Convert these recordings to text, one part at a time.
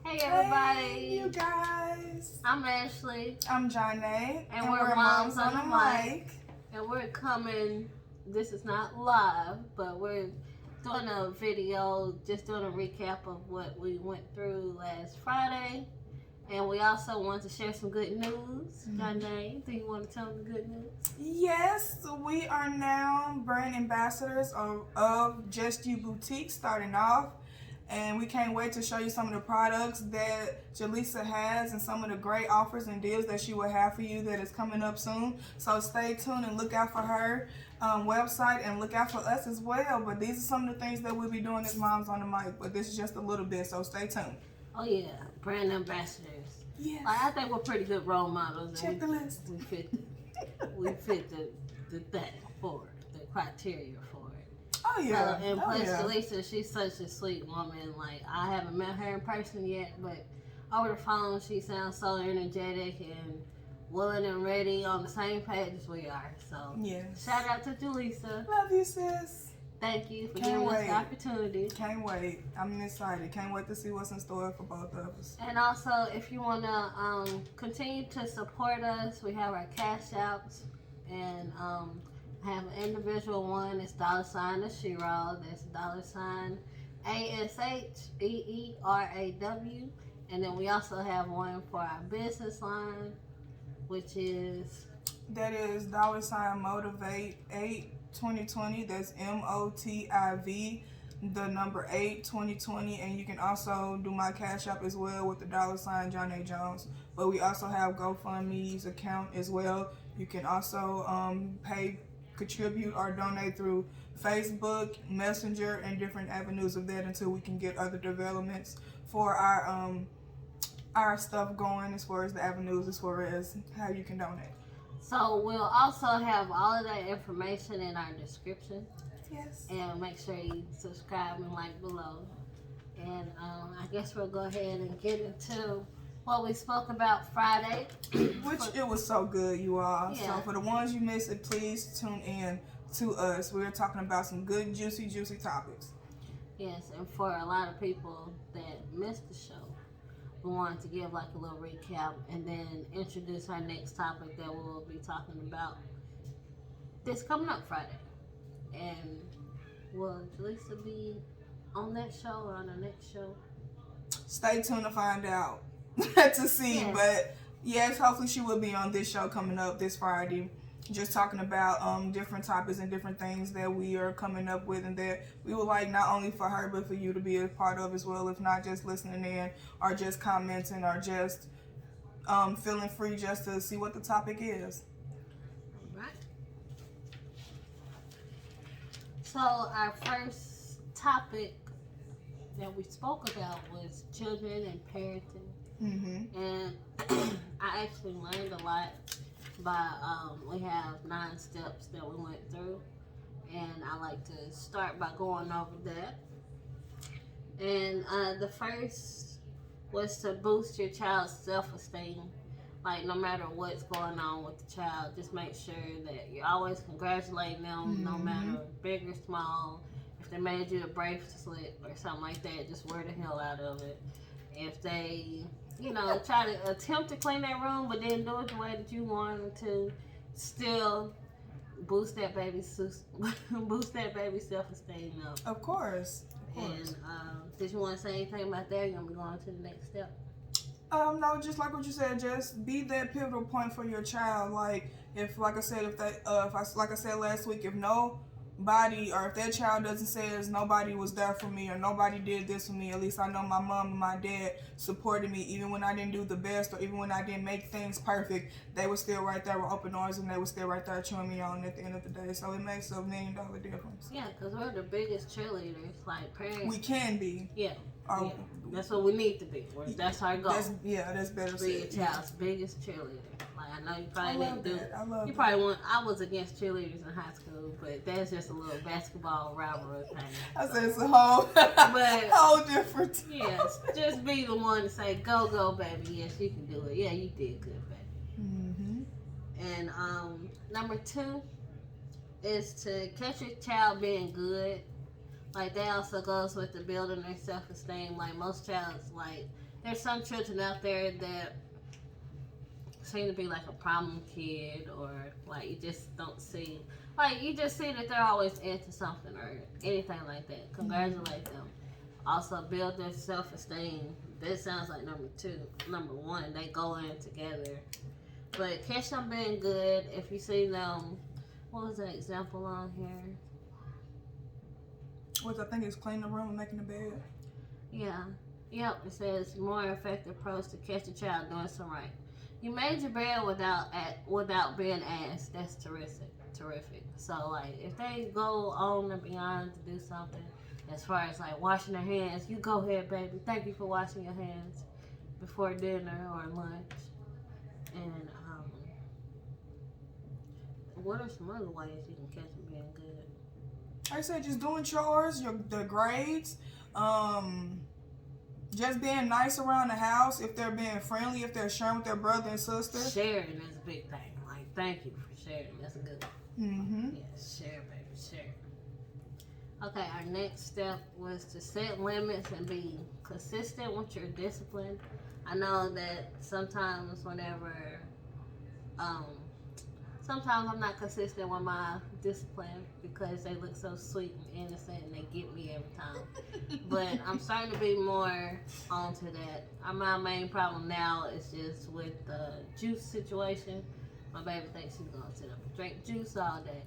Hey everybody! Hey, you guys! I'm Ashley. I'm Johnnatte. And we're Moms on the Mic. And we're coming, this is not live, but we're doing a video, just doing a recap of what we went through last Friday. And we also want to share some good news. Johnnatte, do you want to tell them the good news? Yes, we are now brand ambassadors of Just You Boutique starting off. And we can't wait to show you some of the products that Jaleesa has and some of the great offers and deals that she will have for you that is coming up soon. So stay tuned and look out for her website and look out for us as well. But these are some of the things that we'll be doing as Moms on the Mic. But this is just a little bit, so stay tuned. Oh yeah, brand ambassadors. Yes. I think we're pretty good role models. Check the list. We fit the thing for it, the criteria for it. Oh yeah. And plus, Jaleesa, she's such a sweet woman. Like, I haven't met her in person yet, but over the phone, she sounds so energetic and willing and ready, on the same page as we are. So, yes. Shout out to Jaleesa. Love you, sis. Thank you for giving us the opportunity. Can't wait. I'm excited. Can't wait to see what's in store for both of us. And also, if you want to continue to support us, we have our cash outs. And I have an individual one. It's $asheeraw. That's $ASHEERAW. And then we also have one for our business line, which is... That is $motivate82020. That's MOTIV, the number 82020. And you can also do my cash app as well with the $JohnnateJones. But we also have GoFundMe's account as well. You can also contribute or donate through Facebook, Messenger, and different avenues of that until we can get other developments for our stuff going, as far as the avenues, as far as how you can donate. So we'll also have all of that information in our description. Yes. And make sure you subscribe and like below. And I guess we'll go ahead and get into what we spoke about Friday. Which it was so good, you all. Yeah. So for the ones you missed it, please tune in to us. We're talking about some good, juicy topics. Yes, and for a lot of people that missed the show, we wanted to give like a little recap and then introduce our next topic that we'll be talking about this coming up Friday. And will Jaleesa be on that show or on the next show? Stay tuned to find out. To see. Yes. But yes, hopefully she will be on this show coming up this Friday, just talking about different topics and different things that we are coming up with, and that we would like not only for her but for you to be a part of as well, if not just listening in or just commenting or just feeling free just to see what the topic is. All right. So our first topic that we spoke about was children and parenting. And I actually learned a lot by, we have 9 steps that we went through, and I like to start by going over that. And the first was to boost your child's self-esteem. Like, no matter what's going on with the child, just make sure that you're always congratulating them, no matter big or small. If they made you a bracelet or something like that, just wear the hell out of it. If they, try to attempt to clean their room but then do it the way that you want them to, still boost that baby's self-esteem up. Of course. And did you want to say anything about that? You're gonna be going to the next step. No, just like what you said, just be that pivotal point for your child. Like, like I said last week, if nobody, or if that child doesn't say nobody was there for me or nobody did this for me, at least I know my mom and my dad supported me even when I didn't do the best, or even when I didn't make things perfect. They were still right there with open arms, and they were still right there cheering me on at the end of the day. So it makes $1 million difference. Yeah, because we're the biggest cheerleaders, like parents. We can be. Yeah. Yeah. That's what we need to be. That's our goal. That's better said. Be your child's biggest cheerleader. Like, I know you probably didn't do it. I was against cheerleaders in high school, but that's just a little basketball rivalry thing. I said it's a whole different. Yes, just be the one to say, go, baby. Yes, you can do it. Yeah, you did good, baby. And number 2 is to catch your child being good. Like, that also goes with the building their self-esteem. Like, most childs, like, there's some children out there that seem to be like a problem kid, or like you just don't see, like you just see that they're always into something or anything like that. Congratulate them. Also build their self-esteem. That sounds like number two. Number one, they go in together. But catch them being good. If you see them, what was the example on here? Which I think is cleaning the room and making the bed. Yeah. Yep, it says more effective approach to catch the child doing something right. You made your bed without being asked. That's terrific. So like, if they go on and beyond to do something, as far as like washing their hands, you go ahead, baby. Thank you for washing your hands before dinner or lunch. And what are some other ways you can catch them being good? Like I said, just doing chores, the grades, just being nice around the house. If they're being friendly, if they're sharing with their brother and sister. Sharing is a big thing. Like, thank you for sharing. That's a good one. Mm-hmm. Yeah, share, baby, share. Okay, our next step was to set limits and be consistent with your discipline. I know that sometimes sometimes I'm not consistent with my discipline because they look so sweet and innocent and they get me every time. But I'm starting to be more onto that. My main problem now is just with the juice situation. My baby thinks she's going to sit up and drink juice all day.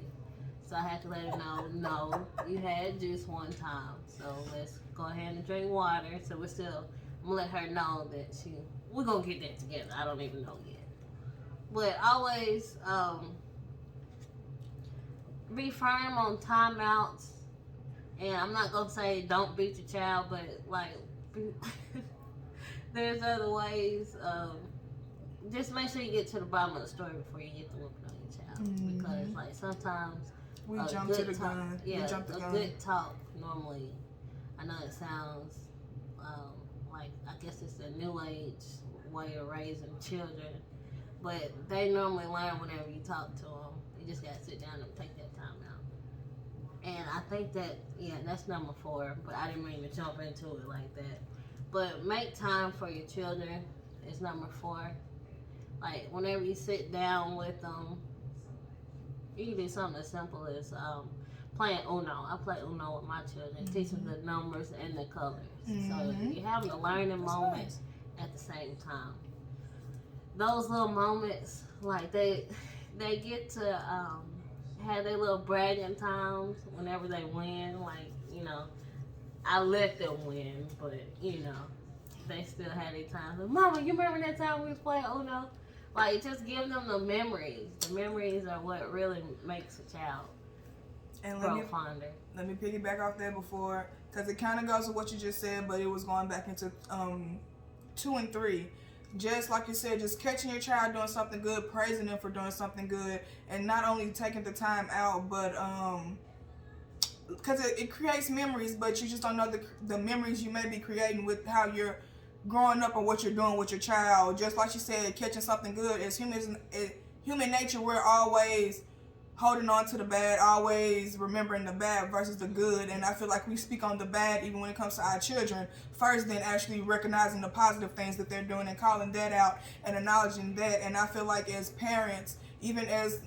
So I had to let her know, no, you had juice one time. So let's go ahead and drink water. So I'm going to let her know that we're going to get that together. I don't even know yet. But always be firm on timeouts. And I'm not going to say don't beat your child, but like there's other ways. Just make sure you get to the bottom of the story before you get the whooping on your child. Mm-hmm. Because like sometimes we jump to the gun. Yeah, jump the gun. Good talk normally. I know it sounds like, I guess it's a new age way of raising children. But they normally learn whenever you talk to them. You just got to sit down and take that time out. And I think that, that's number 4. But I didn't mean to jump into it like that. But make time for your children is number 4. Like, whenever you sit down with them, you can do something as simple as playing Uno. I play Uno with my children, teach them the numbers and the colors. So you're having a learning moment at the same time. Those little moments, like they get to have their little bragging times whenever they win. Like, I let them win, but they still have their times. Like, Mama, you remember that time we was playing Uno? Like, just give them the memories. The memories are what really makes a child grow fonder. Let me piggyback off that before, because it kind of goes with what you just said, but it was going back into 2 and 3. Just like you said, just catching your child doing something good, praising them for doing something good, and not only taking the time out, but because it creates memories, but you just don't know the memories you may be creating with how you're growing up and what you're doing with your child. Just like you said, catching something good. As human nature, we're always holding on to the bad, always remembering the bad versus the good. And I feel like we speak on the bad even when it comes to our children first, then actually recognizing the positive things that they're doing and calling that out and acknowledging that. And I feel like as parents, even as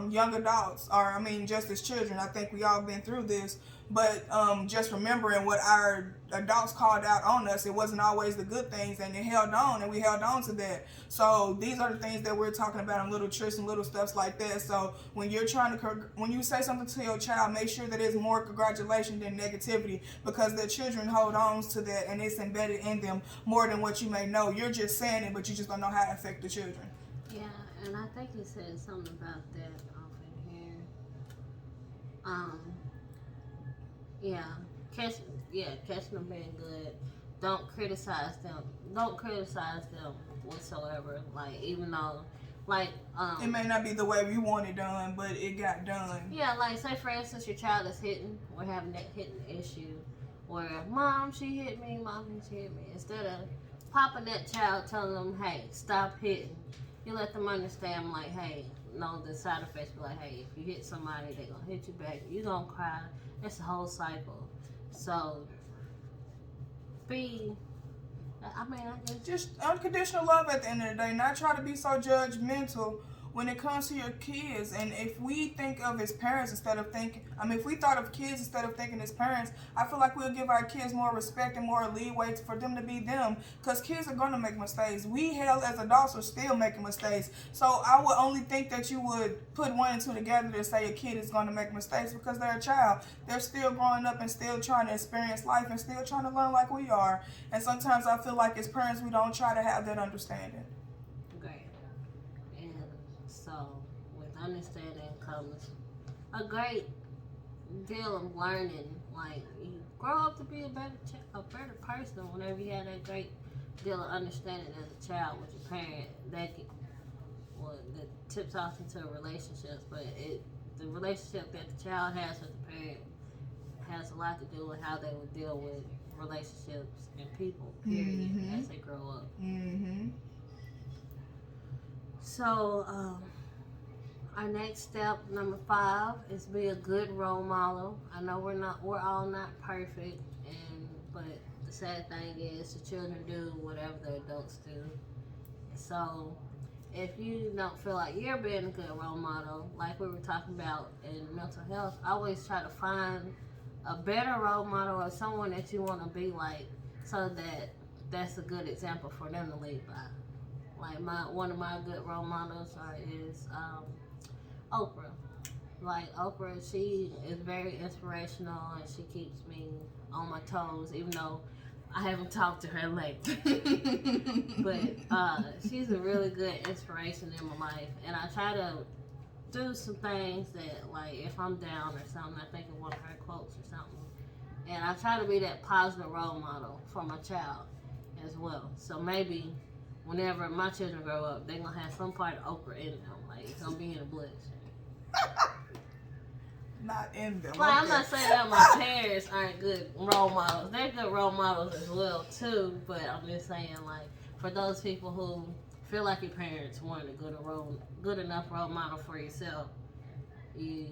young adults, or just as children, I think we all been through this, but just remembering what our adults called out on us, it wasn't always the good things, and it held on, and we held on to that. So these are the things that we're talking about, and little tricks and little stuffs like that. So when you're when you say something to your child, make sure that it's more congratulation than negativity, because the children hold on to that, and it's embedded in them more than what you may know. You're just saying it, but you just don't know how it affects the children. Yeah, and I think he said something about that off in here. Catching them being good. Don't criticize them. Don't criticize them whatsoever. Like, even though, like, it may not be the way we want it done, but it got done. Yeah, like, say for instance, your child is hitting, we're having that hitting issue, where Mom, she hit me, Mommy, she hit me. Instead of popping that child, telling them, hey, stop hitting, you let them understand, like, hey, no, the side effects be like, hey, if you hit somebody, they're gonna hit you back, you're gonna cry. It's a whole cycle. So I mean, I guess. Just unconditional love at the end of the day. Not try to be so judgmental when it comes to your kids. And if we think of as parents instead of thinking, if we thought of kids instead of thinking as parents, I feel like we'll give our kids more respect and more leeway for them to be them. Because kids are going to make mistakes. We, hell, as adults are still making mistakes. So I would only think that you would put one and two together to say a kid is going to make mistakes because they're a child. They're still growing up and still trying to experience life and still trying to learn like we are. And sometimes I feel like as parents, we don't try to have that understanding. So, with understanding comes a great deal of learning. Like, you grow up to be a better person whenever you have that great deal of understanding as a child with your parent. That tips off into relationships, but the relationship that the child has with the parent has a lot to do with how they would deal with relationships and people, period, as they grow up. So, our next step, number 5, is be a good role model. I know we're all not perfect, but the sad thing is the children do whatever the adults do. So, if you don't feel like you're being a good role model, like we were talking about in mental health, I always try to find a better role model or someone that you want to be like, so that's a good example for them to lead by. Like one of my good role models is Oprah. Like Oprah, she is very inspirational and she keeps me on my toes, even though I haven't talked to her lately. But she's a really good inspiration in my life, and I try to do some things that, like, if I'm down or something, I think of one of her quotes or something, and I try to be that positive role model for my child as well. So maybe whenever my children grow up, they're gonna have some part of Oprah in them. Like, it's gonna be in the blood. Not in them. Well, I'm not saying that my parents aren't good role models. They're good role models as well too. But I'm just saying, like, for those people who feel like your parents weren't a good enough role model for yourself, you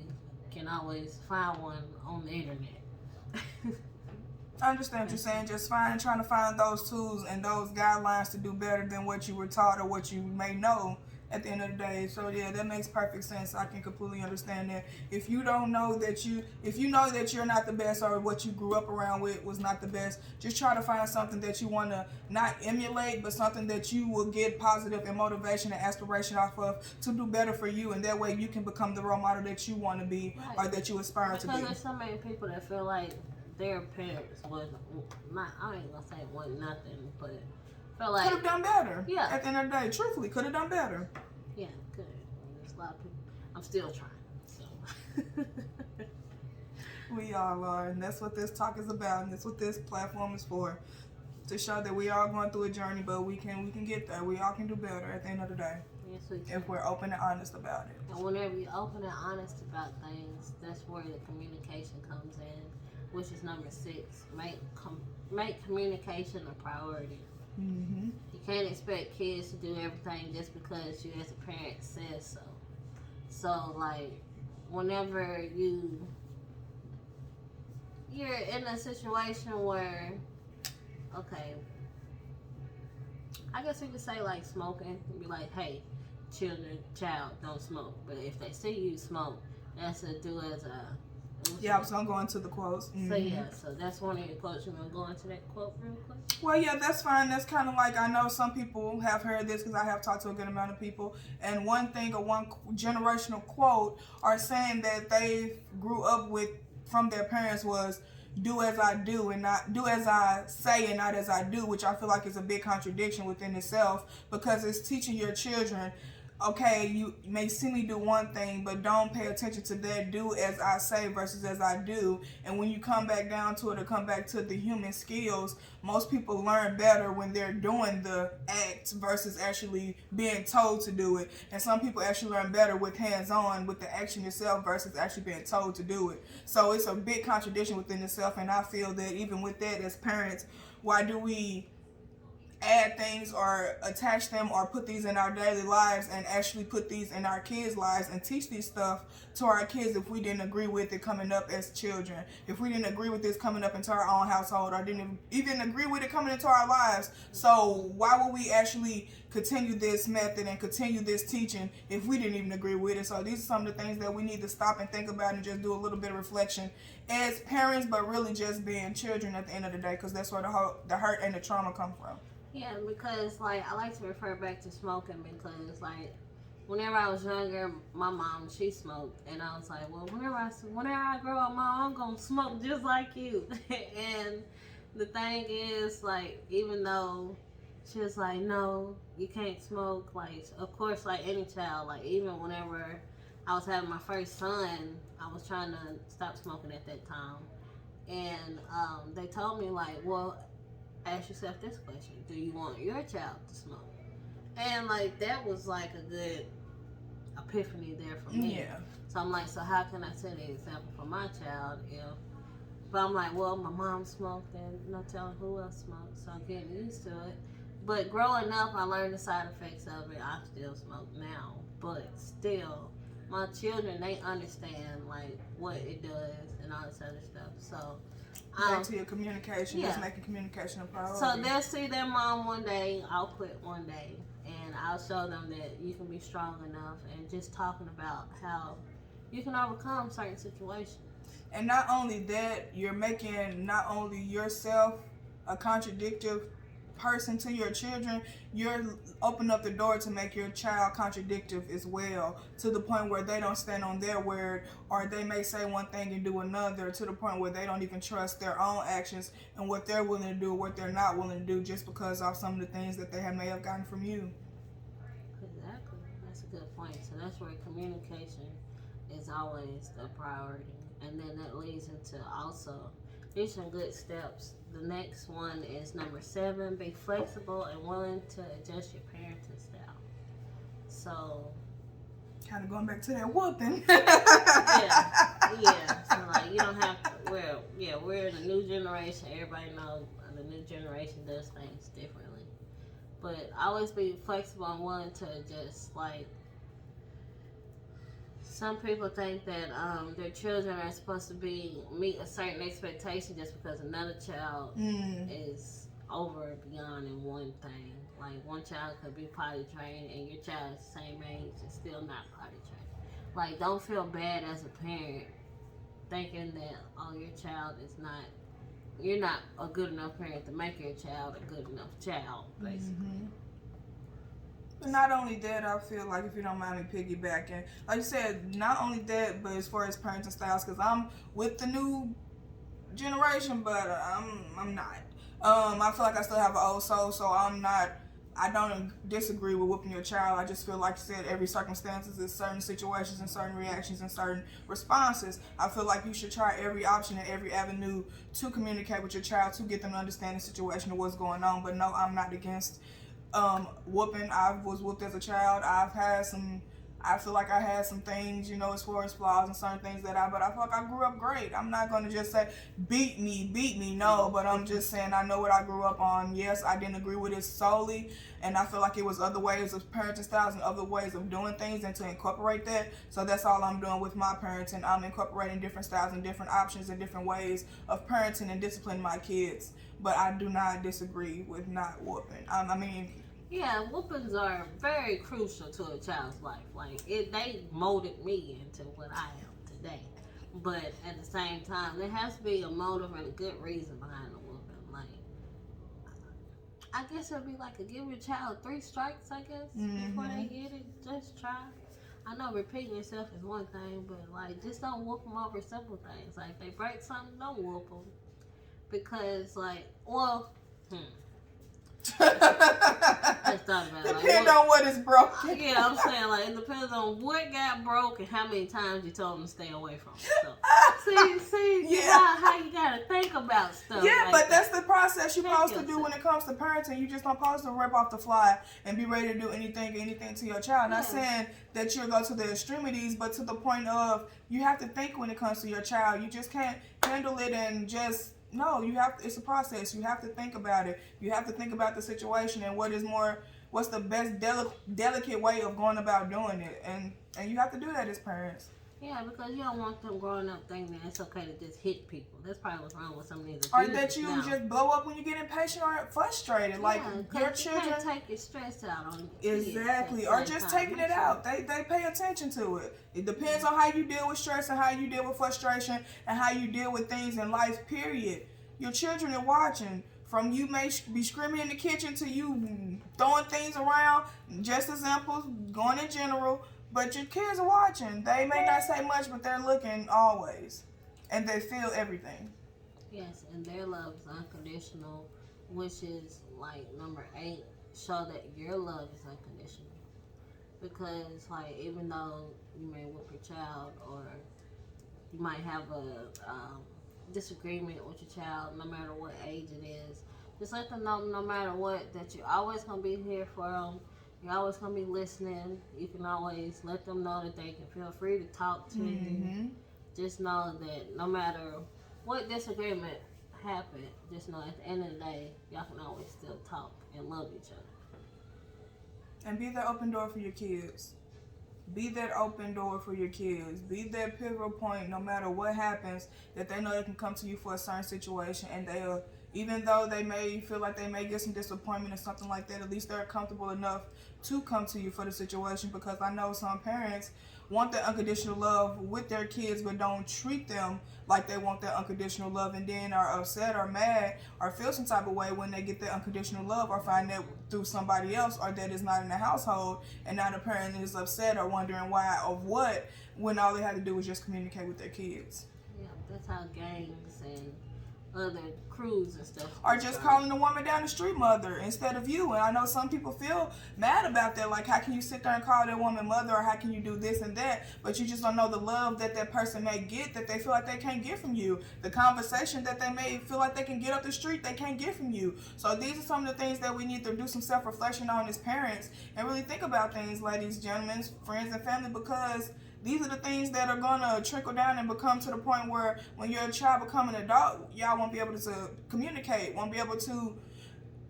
can always find one on the internet. I understand what you're saying. Just trying to find those tools and those guidelines to do better than what you were taught or what you may know at the end of the day. So yeah, that makes perfect sense. I can completely understand that. If you know that you're not the best, or what you grew up around with was not the best, just try to find something that you want to not emulate, but something that you will get positive and motivation and aspiration off of to do better for you, and that way you can become the role model that you want to be, right, or that you aspire to be. Because there's so many people that feel like their parents was not, I ain't gonna say it wasn't nothing, but felt like could have done better. Yeah. At the end of the day, truthfully, could have done better. Yeah, good. There's a lot of people. I'm still trying. So. We all are, and that's what this talk is about, and that's what this platform is for. To show that we all going through a journey, but we can get there. We all can do better at the end of the day. Yes, we can. If we're open and honest about it. And whenever you're open and honest about things, that's where the communication comes in, which is number 6. Make communication a priority. Mm-hmm. You can't expect kids to do everything just because you as a parent says so. So, like, whenever you're in a situation where, okay, I guess we could say, like, smoking, and be like, hey, child, don't smoke. But if they see you smoke, that's to do as a... Yeah, I was going to go into the quotes. Mm-hmm. So, yeah, so that's one of your quotes. You want to go into that quote real quick? Well, yeah, that's fine. That's kind of like, I know some people have heard this because I have talked to a good amount of people. And one thing, or one generational quote, are saying that they grew up with from their parents was, do as I do and not do as I say and not as I do, which I feel like is a big contradiction within itself, because it's teaching your children, okay, you may see me do one thing, but don't pay attention to that. Do as I say versus as I do. And when you come back down to it, or come back to the human skills, most people learn better when they're doing the act versus actually being told to do it. And some people actually learn better with hands-on, with the action itself, versus actually being told to do it. So it's a big contradiction within itself. And I feel that even with that, as parents, why do we add things or attach them or put these in our daily lives and actually put these in our kids' lives and teach these stuff to our kids if we didn't agree with it coming up as children. If we didn't agree with this coming up into our own household or didn't even agree with it coming into our lives. So why would we actually continue this method and continue this teaching if we didn't even agree with it? So these are some of the things that we need to stop and think about and just do a little bit of reflection as parents, but really just being children at the end of the day, because that's where the hurt and the trauma come from. Yeah, because like I like to refer back to smoking because like whenever I was younger, my mom, she smoked, and I was like, well, whenever I grow up, Mom, I'm gonna smoke just like you. And the thing is, like, even though she was like, no, you can't smoke, like, of course, like any child, like even whenever I was having my first son, I was trying to stop smoking at that time, and they told me like, well, ask yourself this question: do you want your child to smoke? And like that was like a good epiphany there for me. Yeah. So I'm like, so how can I set an example for my child if? But I'm like, well, my mom smoked and no telling who else smoked, so I'm getting used to it. But growing up, I learned the side effects of it. I still smoke now, but still, my children, they understand like what it does and all this other stuff. So back to your communication, just making communication a priority. So they'll see their mom one day, I'll quit one day, and I'll show them that you can be strong enough, and just talking about how you can overcome certain situations. And not only that, you're making not only yourself a contradictive person to your children, you're opening up the door to make your child contradictive as well, to the point where they don't stand on their word, or they may say one thing and do another, to the point where they don't even trust their own actions and what they're willing to do, what they're not willing to do, just because of some of the things that they may have gotten from you. Exactly. That's a good point. So that's where communication is always the priority. And then that leads into also, here's some good steps. The next one is number 7, be flexible and willing to adjust your parenting style. So, kind of going back to that whooping. yeah. So like you don't have to. Well, yeah, we're in a new generation. Everybody knows the new generation does things differently. But always be flexible and willing to adjust. Like some people think that their children are supposed to meet a certain expectation just because another child is over and beyond in one thing. Like one child could be potty trained and your child is the same age and still not potty trained. Like don't feel bad as a parent thinking that your child is not. You're not a good enough parent to make your child a good enough child, basically. Mm-hmm. But not only that, I feel like, if you don't mind me piggybacking, like you said, not only that, but as far as parenting styles, because I'm with the new generation, but I'm not. I feel like I still have an old soul, so I don't disagree with whooping your child. I just feel like you said, every circumstances is certain situations and certain reactions and certain responses. I feel like you should try every option and every avenue to communicate with your child to get them to understand the situation and what's going on. But no, I'm not against whooping. I was whooped as a child. I feel like I had some things, as far as flaws and certain things but I feel like I grew up great. I'm not going to just say, beat me, no, but I'm just saying I know what I grew up on. Yes, I didn't agree with it solely, and I feel like it was other ways of parenting styles and other ways of doing things, and to incorporate that. So that's all I'm doing with my parenting. I'm incorporating different styles and different options and different ways of parenting and disciplining my kids, but I do not disagree with not whooping. Yeah, whoopings are very crucial to a child's life. Like they molded me into what I am today. But at the same time, there has to be a motive and a good reason behind the whooping. Like, I guess it'd be like give your child 3 strikes, I guess, before they get it. Just try. I know repeating yourself is one thing, but like just don't whoop them over simple things. Like if they break something, don't whoop them. Because I thought about it. Depends on what is broken. Yeah, I'm saying it depends on what got broke and how many times you told them to stay away from it. So, see, yeah. how you gotta think about stuff. Yeah, like but that's the process you're supposed to do when it comes to parenting. You just don't supposed to rip off the fly and be ready to do anything to your child. Not saying that you'll go to the extremities, but to the point of you have to think when it comes to your child. You just can't handle it and just No, you have to, it's a process. You have to think about it. You have to think about the situation and what's the best delicate way of going about doing it. And you have to do that as parents. Yeah, because you don't want them growing up thinking that it's okay to just hit people. That's probably what's wrong with some of these abusers. Or that you just blow up when you get impatient or frustrated. Like your children. You can't take your stress out on kids. Exactly. Or just taking it out. They pay attention to it. It depends on how you deal with stress and how you deal with frustration and how you deal with things in life, period. Your children are watching. From you may be screaming in the kitchen to you throwing things around. Just examples, going in general. But your kids are watching. They may not say much, but they're looking always. And they feel everything. Yes, and their love is unconditional, which is like number 8, show that your love is unconditional. Because like even though you may whip your child or you might have a disagreement with your child, no matter what age it is, just let them know no matter what that you're always going to be here for them. You're always going to be listening. You can always let them know that they can feel free to talk to you. Just know that no matter what disagreement happened, just know at the end of the day, y'all can always still talk and love each other. And be that open door for your kids. Be that open door for your kids. Be that pivotal point no matter what happens, that they know they can come to you for a certain situation and they'll, even though they may feel like they may get some disappointment or something like that, at least they're comfortable enough to come to you for the situation. Because I know some parents want that unconditional love with their kids but don't treat them like they want that unconditional love, and then are upset or mad or feel some type of way when they get that unconditional love or find that through somebody else or that is not in the household, and now the parent is upset or wondering why of what, when all they had to do was just communicate with their kids. Yeah, that's how gangs and other crews and stuff. Or just calling the woman down the street mother instead of you. And I know some people feel mad about that. Like, how can you sit there and call that woman mother, or how can you do this and that? But you just don't know the love that that person may get that they feel like they can't get from you. The conversation that they may feel like they can get up the street, they can't get from you. So these are some of the things that we need to do some self-reflection on as parents and really think about things, ladies, gentlemen, friends, and family, because these are the things that are going to trickle down and become to the point where when your child become an adult, y'all won't be able to communicate, won't be able to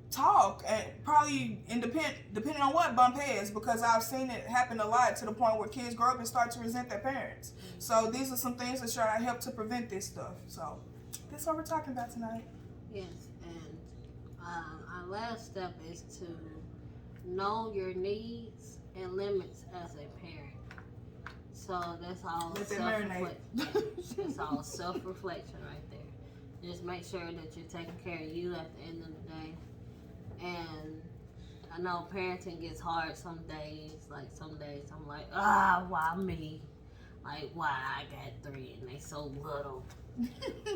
talk, and probably depending on what, bump heads, because I've seen it happen a lot to the point where kids grow up and start to resent their parents. So these are some things that try to help to prevent this stuff. So that's what we're talking about tonight. Yes, and our last step is to know your needs and limits as a parent. So that's all That's all self-reflection right there. Just make sure that you're taking care of you at the end of the day. And I know parenting gets hard some days. Like some days I'm like, why me? Like, why I got 3 and they so little.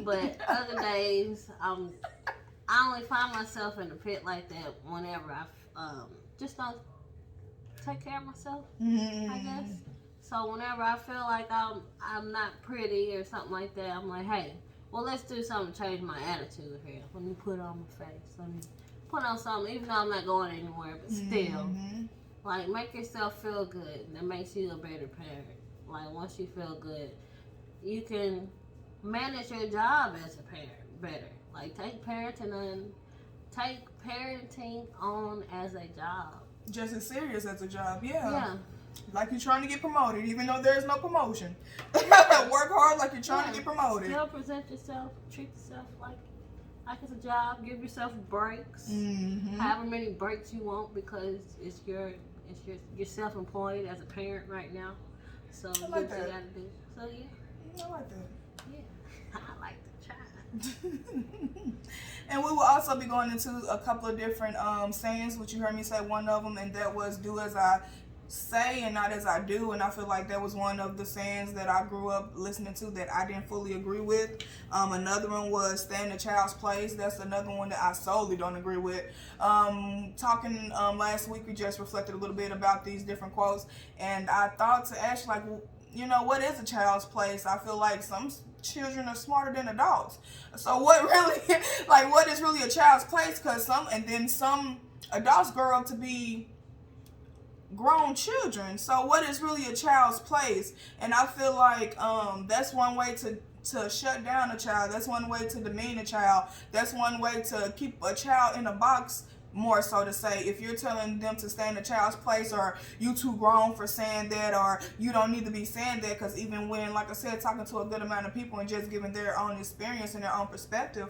But other days, I only find myself in a pit like that whenever I just don't take care of myself, I guess. So whenever I feel like I'm not pretty or something like that, I'm like, hey, well, let's do something to change my attitude here. Let me put on my face. Let me put on something, even though I'm not going anywhere, but still. Like, make yourself feel good. That makes you a better parent. Like, once you feel good, you can manage your job as a parent better. Like, take parenting on as a job. Just as serious as a job, yeah. Like you're trying to get promoted, even though there's no promotion. Work hard like you're trying to get promoted. Still present yourself, treat yourself like it's a job. Give yourself breaks, however many breaks you want, because you're self-employed as a parent right now. So I like that. You gotta do. So yeah. I like that. Yeah, I like to try. And we will also be going into a couple of different sayings, which you heard me say one of them, and that was do as I say and not as I do. And I feel like that was one of the sayings that I grew up listening to that I didn't fully agree with. Another one was stay in the child's place. That's another one that I solely don't agree with. Talking last week, we just reflected a little bit about these different quotes, and I thought to ask, like, you know, what is a child's place? I feel like some children are smarter than adults. So what really, like, what is really a child's place? Because some adults grow up to be grown children. So what is really a child's place? And I feel like that's one way to shut down a child. That's one way to demean a child. That's one way to keep a child in a box, more so to say. If you're telling them to stay in a child's place, or you too grown for saying that, or you don't need to be saying that, because even when, like I said, talking to a good amount of people and just giving their own experience and their own perspective,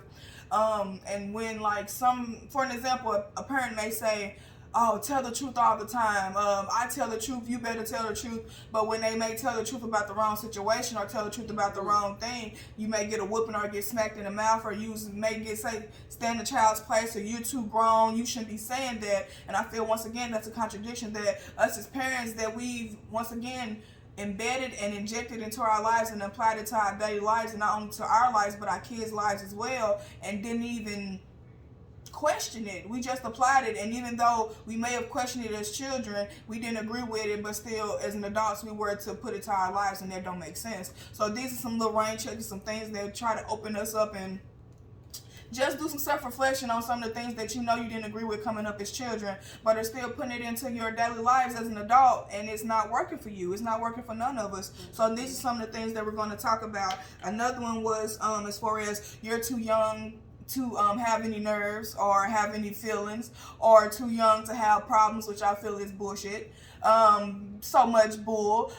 and when, like, for an example, a parent may say, oh, tell the truth all the time. I tell the truth, you better tell the truth. But when they may tell the truth about the wrong situation, or tell the truth about the wrong thing, you may get a whooping or get smacked in the mouth, or you may get say stay in the child's place, or you're too grown, you shouldn't be saying that. And I feel, once again, that's a contradiction that us as parents, that we've once again embedded and injected into our lives and applied it to our daily lives, and not only to our lives but our kids' lives as well, and didn't even question it. We just applied it, and even though we may have questioned it as children, we didn't agree with it, but still as an adults we were to put it to our lives, and that don't make sense. So these are some little rain checks, some things that try to open us up and just do some self-reflection on some of the things that you know you didn't agree with coming up as children, but are still putting it into your daily lives as an adult, and it's not working for you. It's not working for none of us. So these are some of the things that we're going to talk about. Another one was as far as you're too young to have any nerves or have any feelings, or too young to have problems, which I feel is bullshit. So much bull.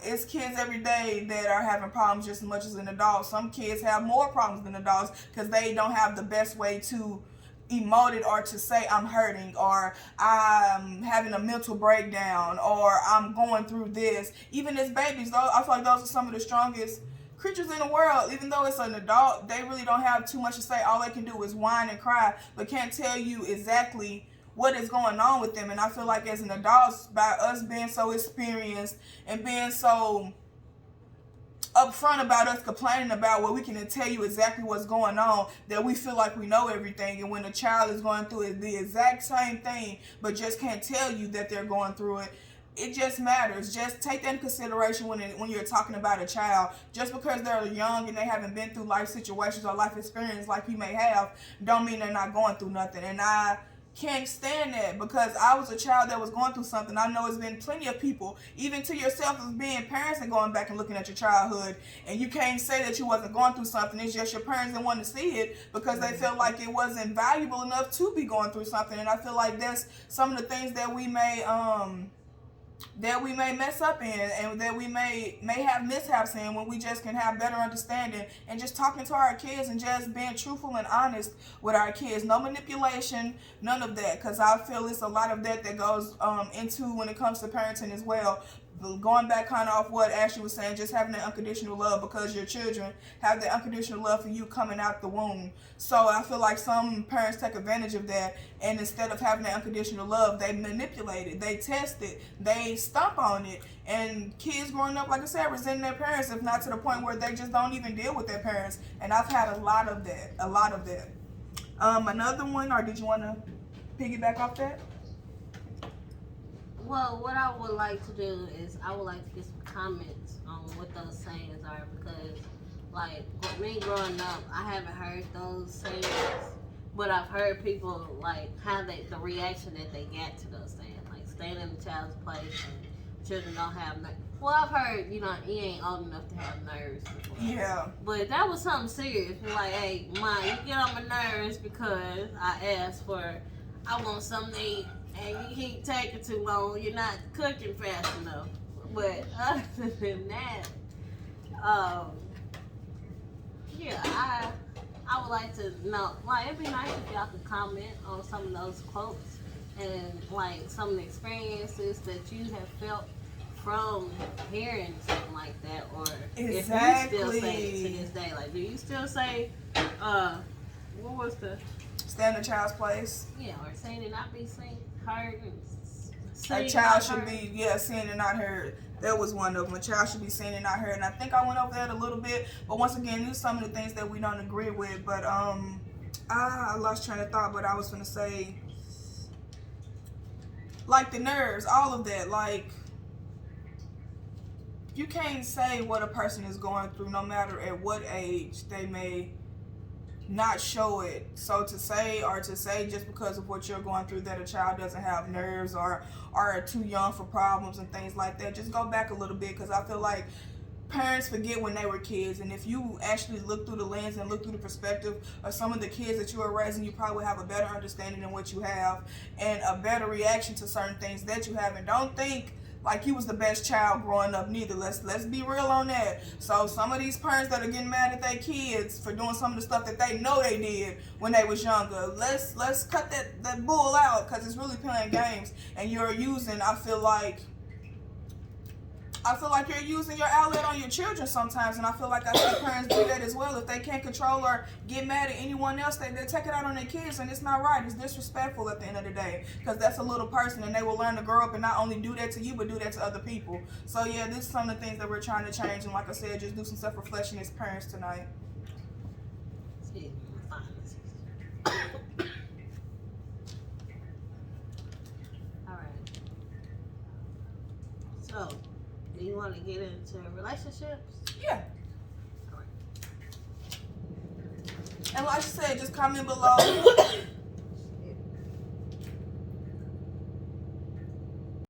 It's kids every day that are having problems just as much as an adult. Some kids have more problems than adults because they don't have the best way to emote it, or to say I'm hurting, or I'm having a mental breakdown, or I'm going through this. Even as babies, though, I feel like those are some of the strongest creatures in the world. Even though it's an adult, they really don't have too much to say. All they can do is whine and cry, but can't tell you exactly what is going on with them. And I feel like as an adult, by us being so experienced and being so upfront about us complaining about what we can tell you exactly what's going on, that we feel like we know everything. And when a child is going through the exact same thing but just can't tell you that they're going through it, it just matters. Just take that in consideration when you're talking about a child. Just because they're young and they haven't been through life situations or life experience like you may have, don't mean they're not going through nothing. And I can't stand that, because I was a child that was going through something. I know it's been plenty of people, even to yourself as being parents and going back and looking at your childhood, and you can't say that you wasn't going through something. It's just your parents didn't want to see it because they felt like it wasn't valuable enough to be going through something. And I feel like that's some of the things that we may mess up in, and that we may have mishaps in, when we just can have better understanding and just talking to our kids and just being truthful and honest with our kids. No manipulation, none of that, because I feel it's a lot of that goes into when it comes to parenting as well. Going back kind of off what Ashley was saying, just having that unconditional love, because your children have that unconditional love for you coming out the womb. So I feel like some parents take advantage of that, and instead of having that unconditional love, they manipulate it, they test it, they stomp on it, and kids growing up, like I said, resenting their parents, if not to the point where they just don't even deal with their parents. And I've had a lot of that. Another one, or did you want to piggyback off that? Well, what I would like to do is I would like to get some comments on what those sayings are, because, like, with me growing up, I haven't heard those sayings, but I've heard people, like, how the reaction that they get to those sayings, like staying in the child's place and children don't have nerves. Well, I've heard, you ain't old enough to have nerves before. Yeah. But that was something serious. Like, hey, Mom, you get on my nerves because I asked for, I want something to eat, and you keep taking too long. You're not cooking fast enough. But other than that, yeah, I would like to know. Like, it'd be nice if y'all could comment on some of those quotes and, like, some of the experiences that you have felt from hearing something like that, or exactly. if you still say it to this day. Like, do you still say, what was the? Stay in the child's place. Yeah, or saying it not be seen, heard, and a child should be, seen and not heard. That was one of them. A child should be seen and not heard. And I think I went over that a little bit, but once again, these are some of the things that we don't agree with. But I lost train of thought. But I was gonna say, like, the nerves, all of that. Like, you can't say what a person is going through, no matter at what age they may not show it. So to say just because of what you're going through that a child doesn't have nerves or are too young for problems and things like that, just go back a little bit, because I feel like parents forget when they were kids, and if you actually look through the lens and look through the perspective of some of the kids that you are raising, you probably have a better understanding than what you have and a better reaction to certain things that you have. And don't think like you was the best child growing up neither. Let's be real on that. So some of these parents that are getting mad at their kids for doing some of the stuff that they know they did when they was younger, let's cut that bull out, because it's really playing games, and you're using, I feel like you're using your outlet on your children sometimes, and I feel like I see parents do that as well. If they can't control or get mad at anyone else, they take it out on their kids, and it's not right. It's disrespectful at the end of the day, because that's a little person, and they will learn to grow up and not only do that to you, but do that to other people. So yeah, this is some of the things that we're trying to change, and like I said, just do some self-reflection as parents tonight. Alright. So, do you want to get into relationships? Yeah. Alright. And like I said, just comment below